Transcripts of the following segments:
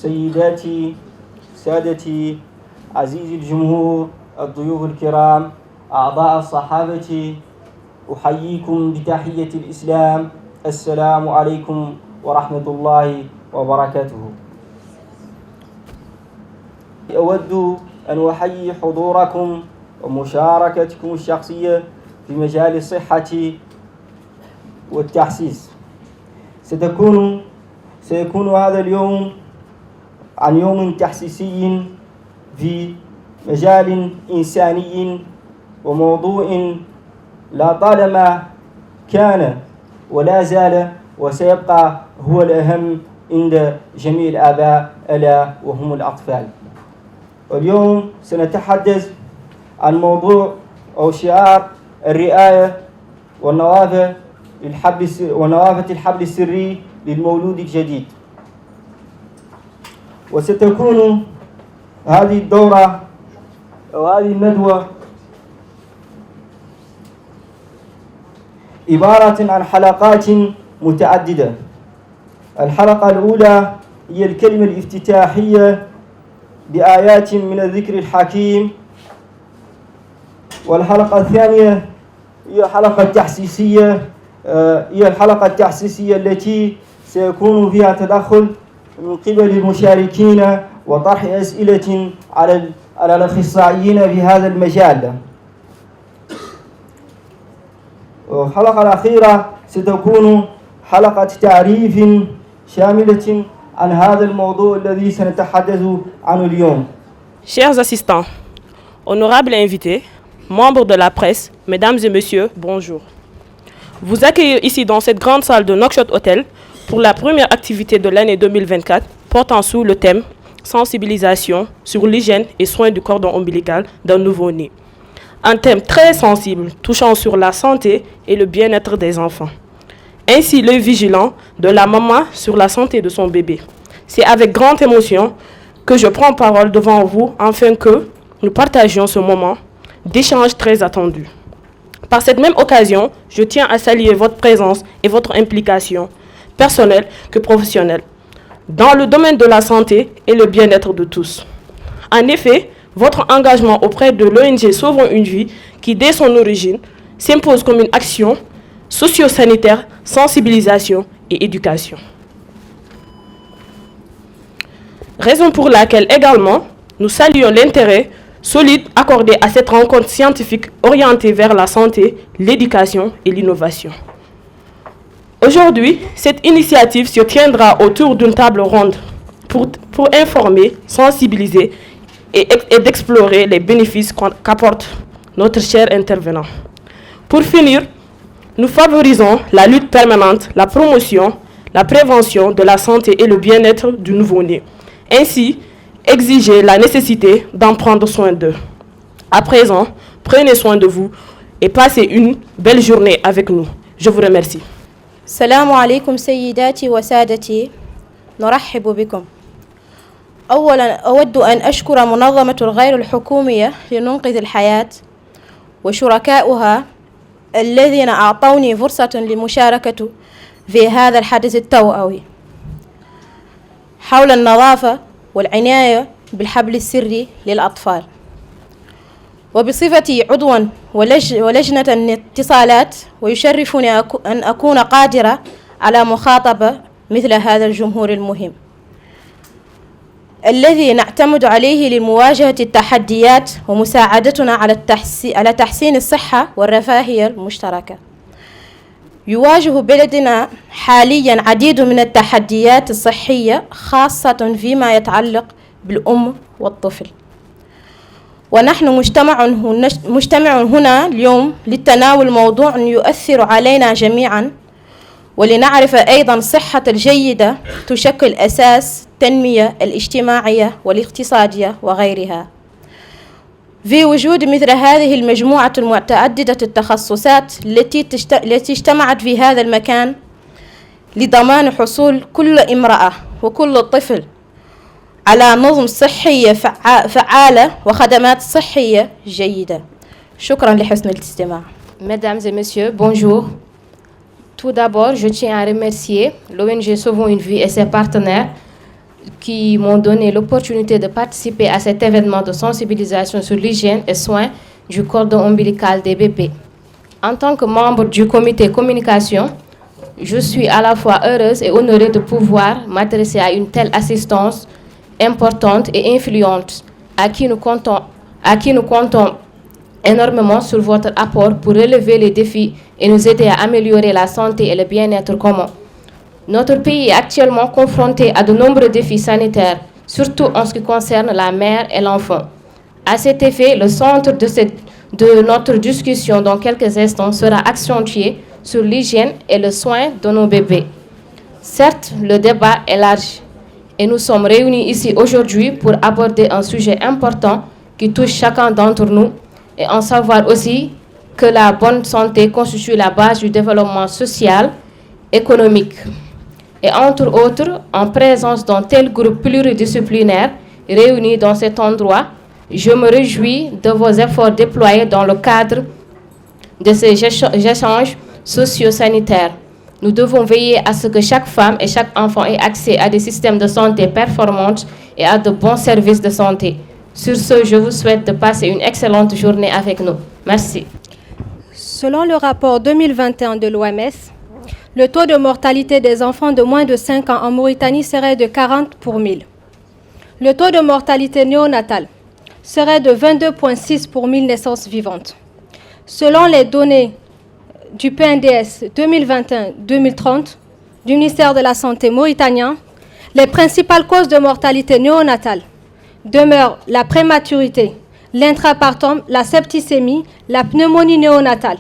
سيداتي سادتي عزيزي الجمهور الضيوف الكرام أعضاء الصحافة أحييكم بتحية الإسلام السلام عليكم ورحمة الله وبركاته. أود أن أحيي حضوركم ومشاركتكم الشخصية في مجال الصحة والتحسيس. سيكون هذا اليوم عن يوم تحسيسي في مجال إنساني وموضوع لا طالما كان ولا زال وسيبقى هو الأهم عند جميع الآباء ألا وهم الأطفال. واليوم سنتحدث عن موضوع أو شعار الرعاية ونوافذ الحبل السري للمولود الجديد. وستكون هذه الدورة أو هذه الندوة عبارة عن حلقات متعددة. الحلقة الأولى هي الكلمة الافتتاحية بآيات من الذكر الحكيم، والحلقة الثانية هي الحلقة التحسيسية التي سيكون فيها تدخل من قبل المشاركين وطرح أسئلة على الأخصائيين في هذا المجال. والحلقة الأخيرة ستكون حلقة تعريف شاملة عن هذا الموضوع الذي سنتحدث عنه اليوم. Chers assistants, honorables invités, membres de la presse, mesdames et messieurs, bonjour. Vous accueillez ici dans cette grande salle de Nouakchott Hotel pour la première activité de l'année 2024 portant sous le thème sensibilisation sur l'hygiène et soins du cordon ombilical d'un nouveau-né. Un thème très sensible touchant sur la santé et le bien-être des enfants. Ainsi, l'œil vigilant de la maman sur la santé de son bébé. C'est avec grande émotion que je prends parole devant vous afin que nous partagions ce moment d'échange très attendu. Par cette même occasion, je tiens à saluer votre présence et votre implication, personnelle que professionnelle, dans le domaine de la santé et le bien-être de tous. En effet, votre engagement auprès de l'ONG Sauvons une vie, qui dès son origine s'impose comme une action socio-sanitaire, sensibilisation et éducation. Raison pour laquelle également nous saluons l'intérêt solide accordé à cette rencontre scientifique orientée vers la santé, l'éducation et l'innovation. Aujourd'hui, cette initiative se tiendra autour d'une table ronde pour informer, sensibiliser et d'explorer les bénéfices qu'apporte notre cher intervenant. Pour finir, nous favorisons la lutte permanente, la promotion, la prévention de la santé et le bien-être du nouveau-né. Ainsi, exiger la nécessité d'en prendre soin d'eux. À présent, prenez soin de vous et passez une belle journée avec nous. Je vous remercie. السلام عليكم سيداتي وسادتي، نرحب بكم. أولا أود أن أشكر منظمة الغير الحكومية لننقذ الحياة وشركاؤها الذين أعطوني فرصة لمشاركة في هذا الحدث التوأوي حول النظافة والعناية بالحبل السري للأطفال. وبصفتي عضوا ولجنة الاتصالات، ويشرفني أن أكون قادرة على مخاطبة مثل هذا الجمهور المهم الذي نعتمد عليه لمواجهة التحديات ومساعدتنا على تحسين الصحة والرفاهية المشتركة. يواجه بلدنا حاليا عديد من التحديات الصحية خاصة فيما يتعلق بالأم والطفل، ونحن مجتمع هنا اليوم للتناول موضوع يؤثر علينا جميعا، ولنعرف أيضا صحة الجيدة تشكل أساس التنمية الاجتماعية والاقتصادية وغيرها. في وجود مثل هذه المجموعة المتعددة التخصصات التي اجتمعت في هذا المكان لضمان حصول كل امرأة وكل طفل على نظم صحية فعالة وخدمات صحية جيدة. شكرا لحسن الاستماع. Mesdames et messieurs, bonjour. Tout d'abord, je tiens à remercier l'ONG Sauvons une vie et ses partenaires qui m'ont donné l'opportunité de participer à cet événement de sensibilisation sur l'hygiène et soins du cordon ombilical des bébés. En tant que membre du comité communication, je suis à la fois heureuse et honorée de pouvoir m'adresser à une telle assistance importante et influente à qui nous comptons énormément sur votre apport pour relever les défis et nous aider à améliorer la santé et le bien-être commun. Notre pays est actuellement confronté à de nombreux défis sanitaires, surtout en ce qui concerne la mère et l'enfant. À cet effet, le centre de notre discussion dans quelques instants sera accentué sur l'hygiène et le soin de nos bébés. Certes, le débat est large et nous sommes réunis ici aujourd'hui pour aborder un sujet important qui touche chacun d'entre nous et en savoir aussi que la bonne santé constitue la base du développement social, économique. Et entre autres, en présence d'un tel groupe pluridisciplinaire réuni dans cet endroit, je me réjouis de vos efforts déployés dans le cadre de ces échanges socio-sanitaires. Nous devons veiller à ce que chaque femme et chaque enfant ait accès à des systèmes de santé performants et à de bons services de santé. Sur ce, je vous souhaite de passer une excellente journée avec nous. Merci. Selon le rapport 2021 de l'OMS, le taux de mortalité des enfants de moins de 5 ans en Mauritanie serait de 40 pour 1000. Le taux de mortalité néonatale serait de 22,6 pour 1000 naissances vivantes. Selon les données du PNDS 2021-2030 du ministère de la Santé mauritanien, les principales causes de mortalité néonatale demeurent la prématurité, l'intrapartum, la septicémie, la pneumonie néonatale,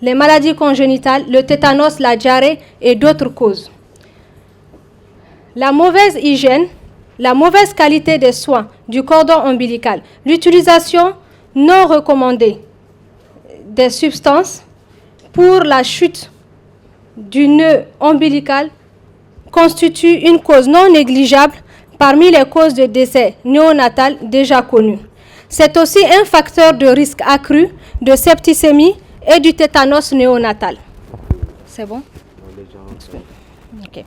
les maladies congénitales, le tétanos, la diarrhée et d'autres causes. La mauvaise hygiène, la mauvaise qualité des soins du cordon ombilical, l'utilisation non recommandée des substances pour la chute du nœud ombilical constitue une cause non négligeable parmi les causes de décès néonatal déjà connues. C'est aussi un facteur de risque accru de septicémie et du tétanos néonatal. C'est bon? Okay.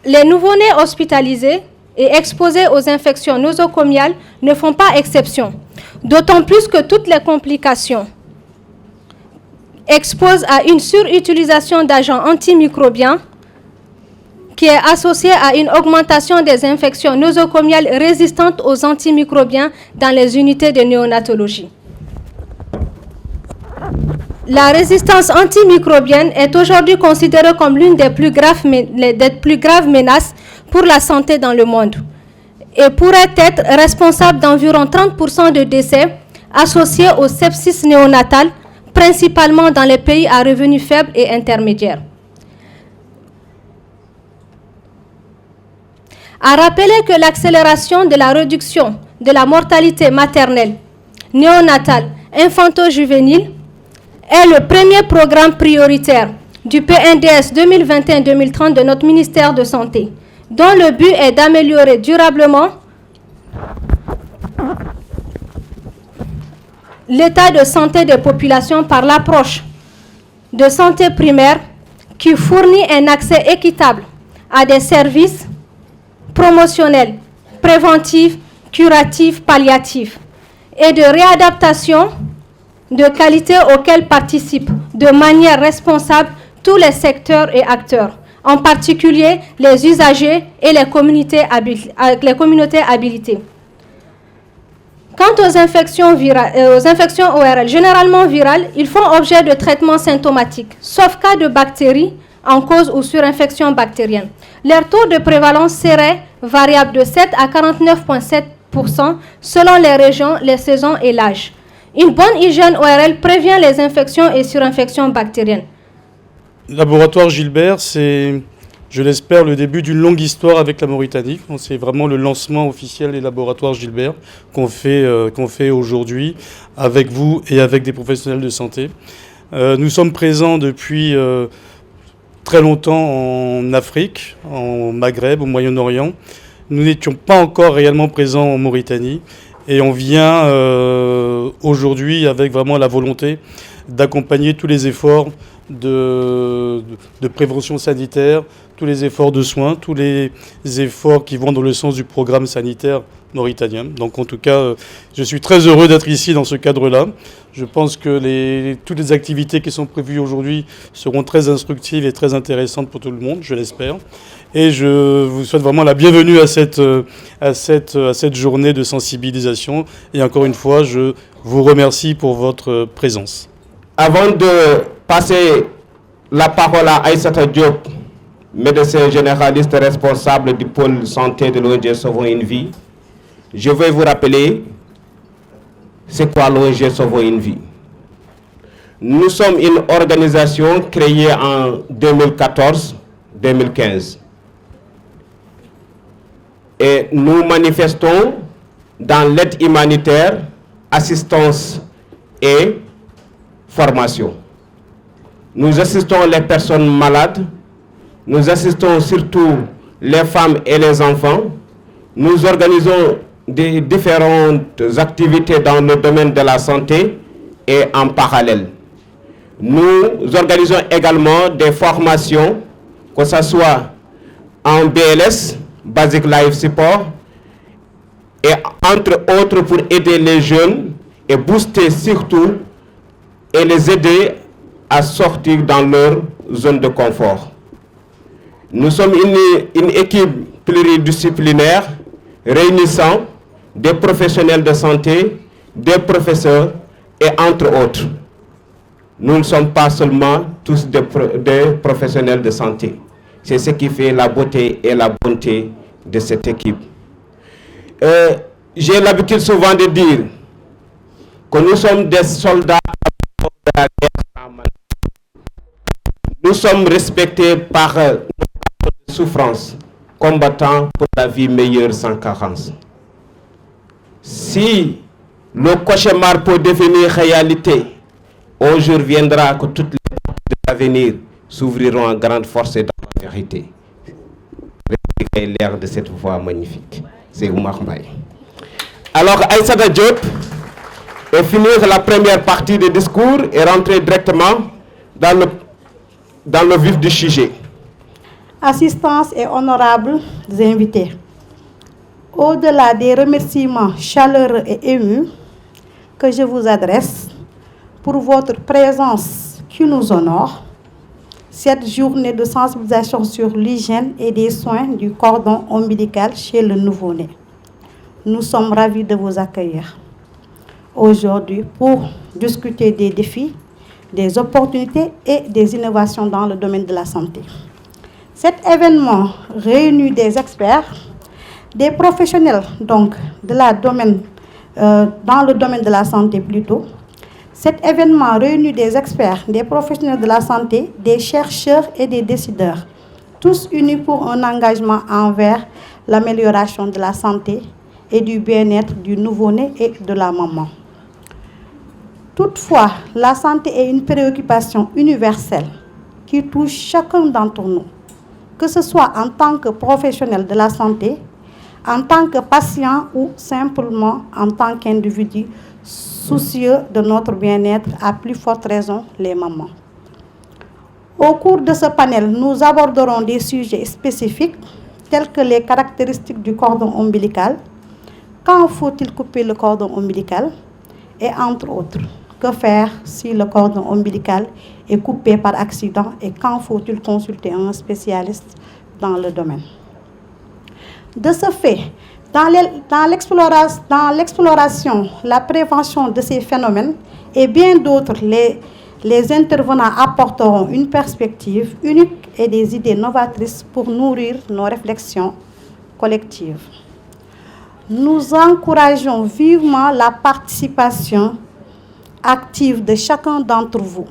Les nouveau-nés hospitalisés et exposés aux infections nosocomiales ne font pas exception, d'autant plus que toutes les complications exposent à une surutilisation d'agents antimicrobiens qui est associée à une augmentation des infections nosocomiales résistantes aux antimicrobiens dans les unités de néonatologie. La résistance antimicrobienne est aujourd'hui considérée comme l'une des plus graves menaces pour la santé dans le monde et pourrait être responsable d'environ 30% de décès associés au sepsis néonatal, principalement dans les pays à revenus faibles et intermédiaires. À rappeler que l'accélération de la réduction de la mortalité maternelle, néonatale, infanto-juvénile est le premier programme prioritaire du PNDS 2021-2030 de notre ministère de Santé, dont le but est d'améliorer durablement l'état de santé des populations par l'approche de santé primaire qui fournit un accès équitable à des services promotionnels, préventifs, curatifs, palliatifs et de réadaptation de qualité auxquels participent de manière responsable tous les secteurs et acteurs, en particulier les usagers et les communautés habilitées. Quant aux infections ORL, généralement virales, ils font objet de traitements symptomatiques, sauf cas de bactéries en cause ou surinfection bactérienne. Leur taux de prévalence serait variable de 7 à 49,7% selon les régions, les saisons et l'âge. Une bonne hygiène ORL prévient les infections et surinfections bactériennes. Laboratoire Gilbert, c'est, je l'espère, le début d'une longue histoire avec la Mauritanie. C'est vraiment le lancement officiel des laboratoires Gilbert qu'on fait aujourd'hui avec vous et avec des professionnels de santé. Nous sommes présents depuis très longtemps en Afrique, en Maghreb, au Moyen-Orient. Nous n'étions pas encore réellement présents en Mauritanie. Et on vient aujourd'hui avec vraiment la volonté d'accompagner tous les efforts de prévention sanitaire, tous tous les efforts de soins, tous les efforts qui vont dans le sens du programme sanitaire mauritanien. Donc en tout cas, je suis très heureux d'être ici dans ce cadre-là. Je pense que toutes les activités qui sont prévues aujourd'hui seront très instructives et très intéressantes pour tout le monde, je l'espère. Et je vous souhaite vraiment la bienvenue à cette journée de sensibilisation. Et encore une fois, je vous remercie pour votre présence. Avant de passer la parole à Aïssata Diop, médecin généraliste responsable du pôle santé de l'ONG Sauvons une vie, je vais vous rappeler c'est quoi l'ONG Sauvons une vie. Nous sommes une organisation créée en 2014-2015 et nous manifestons dans l'aide humanitaire, assistance et formation. Nous assistons les personnes malades, nous assistons surtout les femmes et les enfants. Nous organisons des différentes activités dans le domaine de la santé et en parallèle. Nous organisons également des formations, que ce soit en BLS, Basic Life Support, et entre autres pour aider les jeunes et booster surtout et les aider à sortir dans leur zone de confort. Nous sommes une équipe pluridisciplinaire réunissant des professionnels de santé, des professeurs et entre autres. Nous ne sommes pas seulement tous des professionnels de santé. C'est ce qui fait la beauté et la bonté de cette équipe. J'ai l'habitude souvent de dire que nous sommes des soldats de la guerre. Nous sommes respectés par notre souffrance, combattant pour la vie meilleure sans carence. Si le cauchemar peut devenir réalité, un jour viendra que toutes les portes de l'avenir s'ouvriront en grande force et dans la vérité. Respirez l'air de cette voix magnifique. C'est Oumar Mbaye. Alors, Aïssata Diop va finir la première partie du discours et rentrer directement dans le vif du sujet. Assistance et honorables invités. Au-delà des remerciements chaleureux et émus que je vous adresse pour votre présence qui nous honore, cette journée de sensibilisation sur l'hygiène et des soins du cordon ombilical chez le nouveau-né. Nous sommes ravis de vous accueillir aujourd'hui pour discuter des défis, des opportunités et des innovations dans le domaine de la santé. Cet événement réunit des experts, des professionnels donc dans le domaine de la santé plutôt. Cet événement réunit des experts, des professionnels de la santé, des chercheurs et des décideurs, tous unis pour un engagement envers l'amélioration de la santé et du bien-être du nouveau-né et de la maman. Toutefois, la santé est une préoccupation universelle qui touche chacun d'entre nous, que ce soit en tant que professionnel de la santé, en tant que patient ou simplement en tant qu'individu soucieux de notre bien-être, à plus forte raison les mamans. Au cours de ce panel, nous aborderons des sujets spécifiques tels que les caractéristiques du cordon ombilical, quand faut-il couper le cordon ombilical et entre autres, que faire si le cordon ombilical est coupé par accident et quand faut-il consulter un spécialiste dans le domaine. De ce fait, dans l'exploration, la prévention de ces phénomènes et bien d'autres, les intervenants apporteront une perspective unique et des idées novatrices pour nourrir nos réflexions collectives. Nous encourageons vivement la participation active de chacun d'entre vous.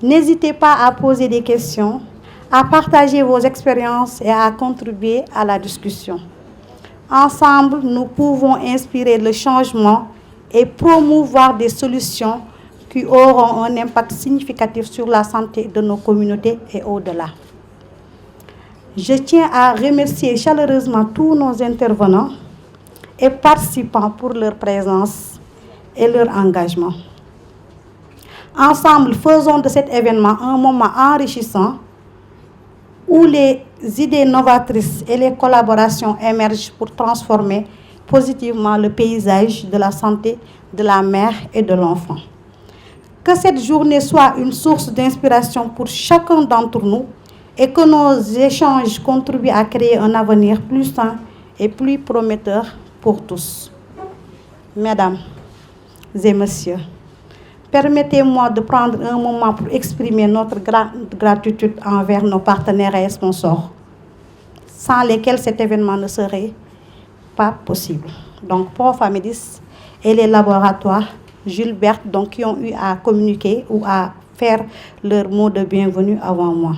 N'hésitez pas à poser des questions, à partager vos expériences et à contribuer à la discussion. Ensemble, nous pouvons inspirer le changement et promouvoir des solutions qui auront un impact significatif sur la santé de nos communautés et au-delà. Je tiens à remercier chaleureusement tous nos intervenants et participants pour leur présence et leur engagement. Ensemble, faisons de cet événement un moment enrichissant où les idées novatrices et les collaborations émergent pour transformer positivement le paysage de la santé de la mère et de l'enfant. Que cette journée soit une source d'inspiration pour chacun d'entre nous et que nos échanges contribuent à créer un avenir plus sain et plus prometteur pour tous. Mesdames et messieurs, permettez-moi de prendre un moment pour exprimer notre gratitude envers nos partenaires et sponsors, sans lesquels cet événement ne serait pas possible. Donc, Profamedis et les laboratoires Gilbert, donc, qui ont eu à communiquer ou à faire leur mot de bienvenue avant moi.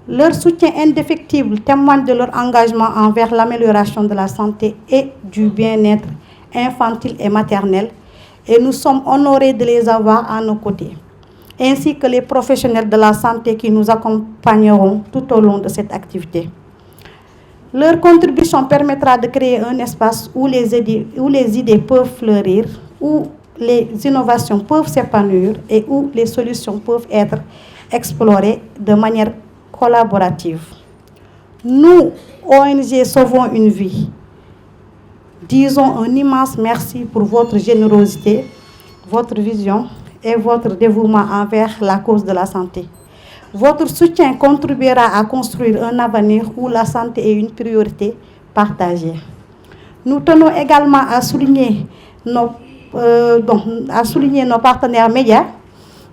Leur soutien indéfectible témoigne de leur engagement envers l'amélioration de la santé et du bien-être infantile et maternel, et nous sommes honorés de les avoir à nos côtés, ainsi que les professionnels de la santé qui nous accompagneront tout au long de cette activité. Leur contribution permettra de créer un espace où les idées peuvent fleurir, où les innovations peuvent s'épanouir et où les solutions peuvent être explorées de manière collaborative. Nous, ONG Sauvons une vie, disons un immense merci pour votre générosité, votre vision et votre dévouement envers la cause de la santé. Votre soutien contribuera à construire un avenir où la santé est une priorité partagée. Nous tenons également à souligner nos partenaires médias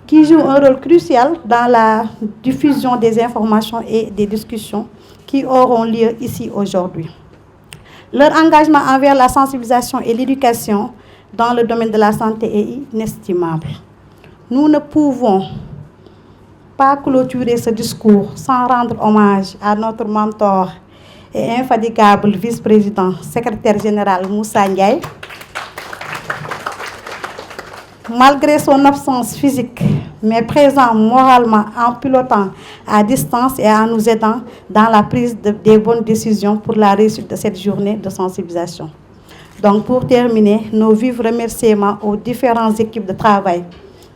qui jouent un rôle crucial dans la diffusion des informations et des discussions qui auront lieu ici aujourd'hui. Leur engagement envers la sensibilisation et l'éducation dans le domaine de la santé est inestimable. Nous ne pouvons pas clôturer ce discours sans rendre hommage à notre mentor et infatigable vice-président, secrétaire général Moussa Ndiaye. Malgré son absence physique, mais présent moralement en pilotant à distance et en nous aidant dans la prise des bonnes décisions pour la réussite de cette journée de sensibilisation. Donc, pour terminer, nos vifs remerciements aux différentes équipes de travail,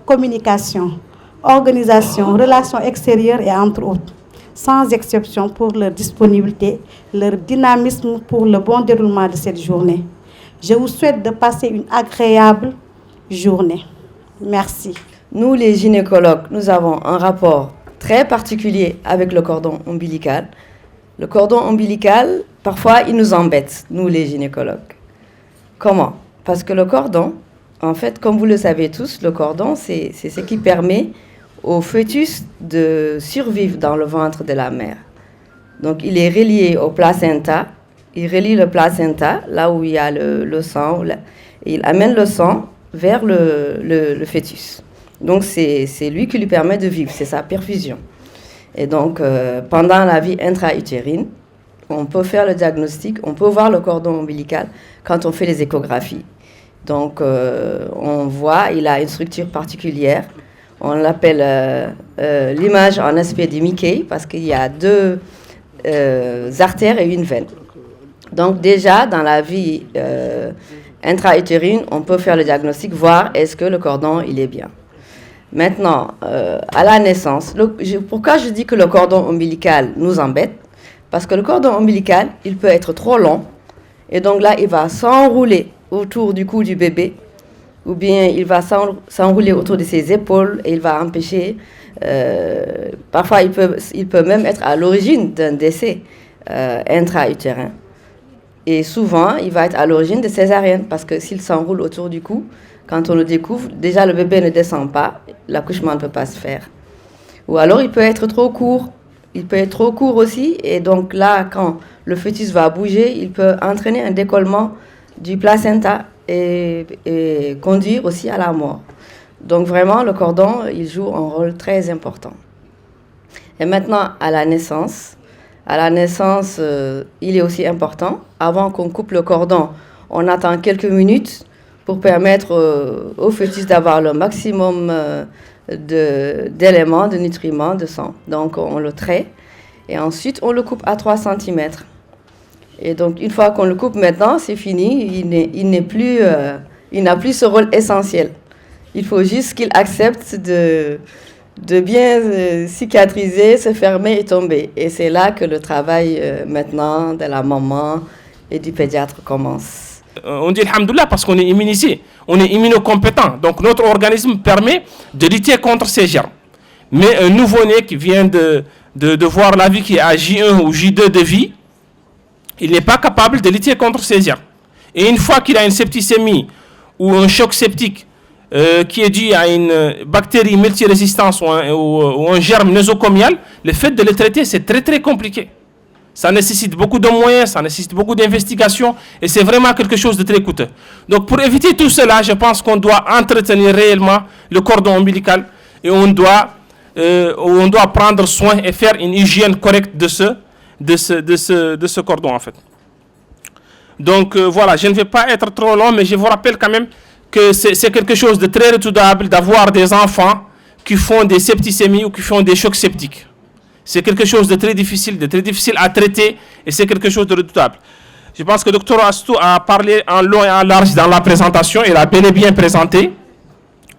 communication, organisation, relations extérieures et entre autres, sans exception pour leur disponibilité, leur dynamisme pour le bon déroulement de cette journée. Je vous souhaite de passer une agréable journée. Merci. Nous, les gynécologues, nous avons un rapport très particulier avec le cordon ombilical. Le cordon ombilical, parfois, il nous embête, nous, les gynécologues. Comment? Parce que le cordon, en fait, comme vous le savez tous, le cordon, c'est ce qui permet au fœtus de survivre dans le ventre de la mère. Donc, il est relié au placenta. Il relie le placenta, là où il y a le sang, et il amène le sang vers le fœtus. Donc, c'est lui qui lui permet de vivre, c'est sa perfusion. Et donc, pendant la vie intra-utérine, on peut faire le diagnostic, on peut voir le cordon ombilical quand on fait les échographies. Donc, on voit, il a une structure particulière. On l'appelle l'image en aspect de Mickey parce qu'il y a deux artères et une veine. Donc, déjà, dans la vie intra-utérine, on peut faire le diagnostic, voir est-ce que le cordon, il est bien. Maintenant, à la naissance, pourquoi je dis que le cordon ombilical nous embête? Parce que le cordon ombilical, il peut être trop long, et donc là, il va s'enrouler autour du cou du bébé, ou bien il va s'enrouler autour de ses épaules, et il va empêcher, parfois il peut même être à l'origine d'un décès intra-utérin. Et souvent, il va être à l'origine de césarienne, parce que s'il s'enroule autour du cou, quand on le découvre, déjà le bébé ne descend pas, l'accouchement ne peut pas se faire. Ou alors il peut être trop court. Il peut être trop court aussi, et donc là, quand le fœtus va bouger, il peut entraîner un décollement du placenta et conduire aussi à la mort. Donc vraiment, le cordon, il joue un rôle très important. Et maintenant, à la naissance, il est aussi important. Avant qu'on coupe le cordon, on attend quelques minutes pour permettre au fœtus d'avoir le maximum d'éléments, de nutriments, de sang. Donc, on le traite et ensuite, on le coupe à 3 cm. Et donc, une fois qu'on le coupe maintenant, c'est fini. Il n'a plus ce rôle essentiel. Il faut juste qu'il accepte de bien cicatriser, se fermer et tomber. Et c'est là que le travail maintenant de la maman et du pédiatre commence. On dit alhamdoulilah parce qu'on est immunisé, on est immunocompétent. Donc notre organisme permet de lutter contre ces germes. Mais un nouveau-né qui vient de voir la vie qui est à J1 ou J2 de vie, il n'est pas capable de lutter contre ces germes. Et une fois qu'il a une septicémie ou un choc septique qui est dû à une bactérie multirésistance ou un germe nosocomial, le fait de le traiter, c'est très très compliqué. Ça nécessite beaucoup de moyens, ça nécessite beaucoup d'investigations et c'est vraiment quelque chose de très coûteux. Donc pour éviter tout cela, je pense qu'on doit entretenir réellement le cordon ombilical et on doit prendre soin et faire une hygiène correcte de ce cordon en fait. Donc voilà, je ne vais pas être trop long, mais je vous rappelle quand même que c'est quelque chose de très redoutable d'avoir des enfants qui font des septicémies ou qui font des chocs septiques. C'est quelque chose de très difficile à traiter et c'est quelque chose de redoutable. Je pense que le Dr Astou a parlé en long et en large dans la présentation, il a bel et bien présenté.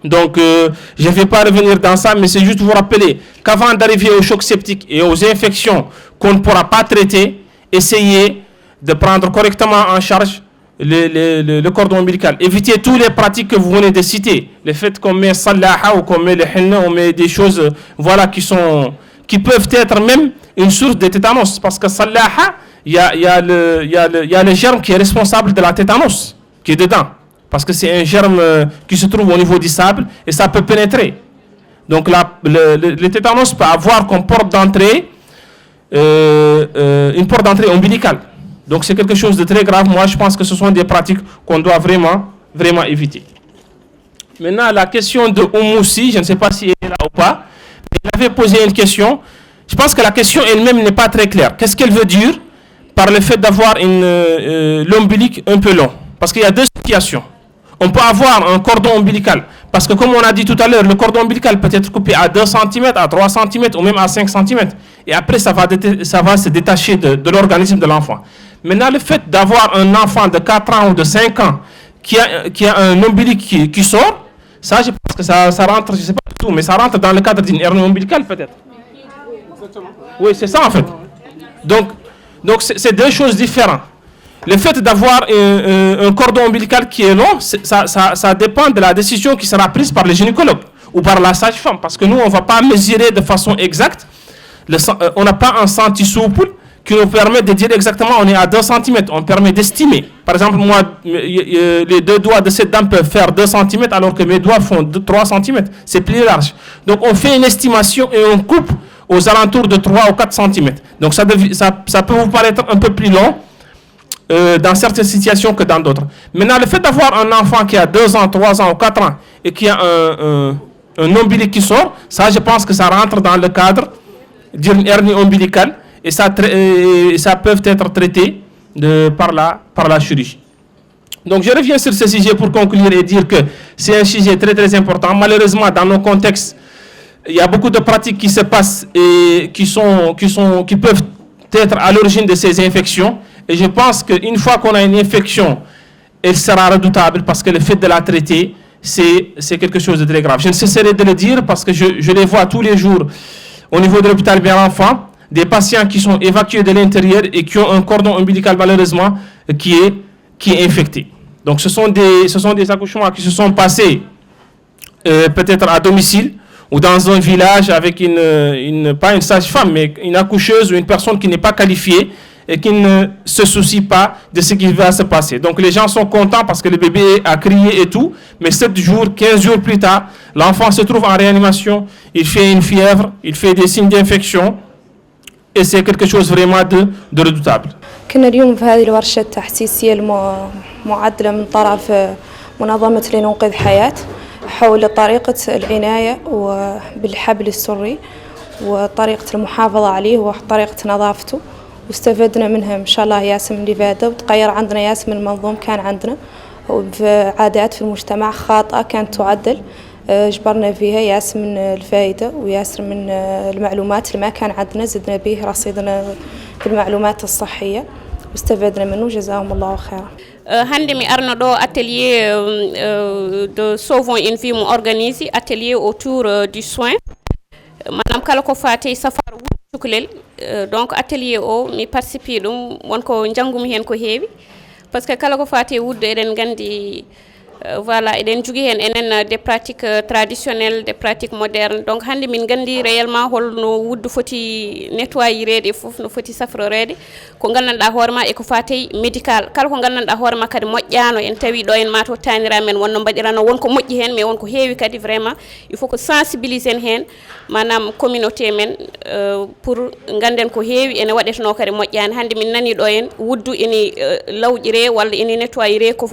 Donc je ne vais pas revenir dans ça, mais c'est juste vous rappeler qu'avant d'arriver aux chocs septiques et aux infections qu'on ne pourra pas traiter, essayez de prendre correctement en charge le cordon ombilical. Évitez toutes les pratiques que vous venez de citer. Le fait qu'on met sallaha ou qu'on met le henna, on met des choses voilà, qui peuvent être même une source de tétanos. Parce que sallaha, il y a le germe qui est responsable de la tétanos, qui est dedans. Parce que c'est un germe qui se trouve au niveau du sable et ça peut pénétrer. Donc le tétanos peut avoir comme porte d'entrée une porte d'entrée ombilicale. Donc c'est quelque chose de très grave. Moi, je pense que ce sont des pratiques qu'on doit vraiment, vraiment éviter. Maintenant, la question de Oumoussi, je ne sais pas si elle est là ou pas, mais elle avait posé une question. Je pense que la question elle-même n'est pas très claire. Qu'est-ce qu'elle veut dire par le fait d'avoir l'ombilic un peu long? Parce qu'il y a deux situations. On peut avoir un cordon ombilical. Parce que comme on a dit tout à l'heure, le cordon ombilical peut être coupé à 2 cm, à 3 cm ou même à 5 cm. Et après, ça va se détacher de l'organisme de l'enfant. Maintenant, le fait d'avoir un enfant de 4 ans ou de 5 ans qui a un ombilic qui sort, ça, je pense que ça rentre, je ne sais pas du tout, mais ça rentre dans le cadre d'une hernie ombilicale peut-être. Oui, c'est ça en fait. Donc c'est deux choses différentes. Le fait d'avoir un cordon ombilical qui est long, ça dépend de la décision qui sera prise par le gynécologue ou par la sage-femme. Parce que nous, on ne va pas mesurer de façon exacte. On n'a pas un senti souple qui nous permet de dire exactement on est à 2 cm. On permet d'estimer. Par exemple, moi, les deux doigts de cette dame peuvent faire 2 cm alors que mes doigts font 3 cm. C'est plus large. Donc on fait une estimation et on coupe aux alentours de 3 ou 4 cm. Donc ça peut vous paraître un peu plus long dans certaines situations que dans d'autres. Maintenant, le fait d'avoir un enfant qui a 2 ans, 3 ans ou 4 ans et qui a un ombilic qui sort, ça je pense que ça rentre dans le cadre d'une hernie ombilicale et ça peut être traité par la chirurgie. Donc je reviens sur ce sujet pour conclure et dire que c'est un sujet très très important. Malheureusement, dans nos contextes, il y a beaucoup de pratiques qui se passent et qui peuvent être à l'origine de ces infections. Et je pense qu'une fois qu'on a une infection, elle sera redoutable parce que le fait de la traiter, c'est quelque chose de très grave. Je ne cesserai de le dire parce que je les vois tous les jours au niveau de l'hôpital Bien-Enfant, des patients qui sont évacués de l'intérieur et qui ont un cordon ombilical malheureusement qui est infecté. Donc ce sont des accouchements qui se sont passés peut-être à domicile ou dans un village avec pas une sage-femme, mais une accoucheuse ou une personne qui n'est pas qualifiée et qui ne se soucie pas de ce qui va se passer. Donc les gens sont contents parce que le bébé a crié et tout, mais 7 jours, 15 jours plus tard, l'enfant se trouve en réanimation, il fait une fièvre, il fait des signes d'infection, et c'est quelque chose vraiment de redoutable. كنا اليوم في هذه الورشة التحسيسية المعدلة من طرف منظمة لننقذ حياة حول طريقة العناية بالحبل السري وطريقة المحافظة عليه وطريقة نظافته، واستفدنا منها إن شاء الله ياسم اللي فاتوا، وتغير عندنا ياسم المنظوم كان عندنا في عادات في المجتمع خاطئة كانت تعدل، جبرنا فيها ياسم من الفائدة وياسر من المعلومات اللي ما كان عندنا زدنا به رصيدنا في المعلومات الصحية واستفدنا منه جزاهم الله خيرا. Hande mi arno ɗo atelier de sauvons une vie mo organisé atelier autour du soin manam kala ko fati safar cukalel donc atelier o mi participe dum wonko jangumi hen ko heewi parce que kala ko fati wudde eden gandi voilà eden jogi hen enen des pratiques traditionnelles des pratiques modernes donc hande min gandi réellement holno wuddu foti nettoyirede fof no foti safrorede ko gandanɗa hoorema e ko fati médical kala ko gandanɗa hoorema kadi moƴƴano en tawi ɗo en mato tanira men wonno mbaɗirano wonko moƴƴi hen mais wonko heewi kadi vraiment il faut que sensibiliser hen manam communauté men pour ganden ko heewi ene waɗetno kadi moƴƴani hande min nani ɗo en wuddu ene lawƴire walla ene nettoyire ko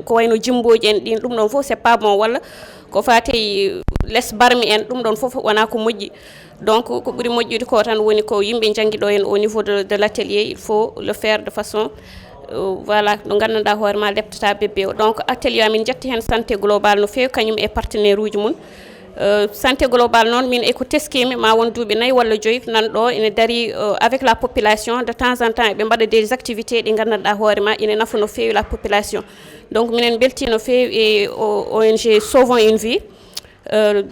wayno jimboji en ɗin ɗum ɗon fof c'est pas bon walla ko fati less barmi en ɗum ɗon fof wona ko moƴƴi donc ko ɓuri moƴƴude ko tan woni ko yimɓe jangi ɗo en au niveau de l'atelier il faut le faire de façon voilà no gandanɗa hoorema leptata bébé o donc atelier amin jetti hen santé globale no fewi kañum e partenaire uji mum santé globale noon min eko teskimi ma won duuɓi 4 walla 5 nan ɗo ene dari avec la population de temps en temps ɓe mbaɗa des activités ɗi gandanɗa hoorema ine nafa no fewi la population donc minen belti no fewi e ONG Sauvons une vie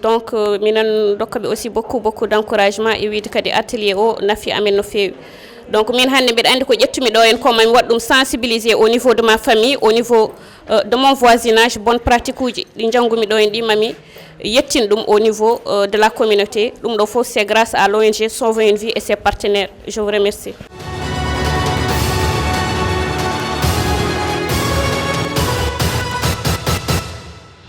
donc minen dokkaɓe aussi beaucoup d'encouragement e wiide kadi atelier o nafi amen no fewi donc min hande mbiɗa andi ko ƴettumi ɗo en ko mami waɗ ɗum sensibiliser au niveau de ma famille au niveau de mon voisinage bonne pratique uji ɗi janggumi ɗo en ɗi mami yettin ɗum au niveau de la communauté ɗum ɗo fof c'est grâce à l'ONG Sauvons une vie et ses partenaires je vous remercie.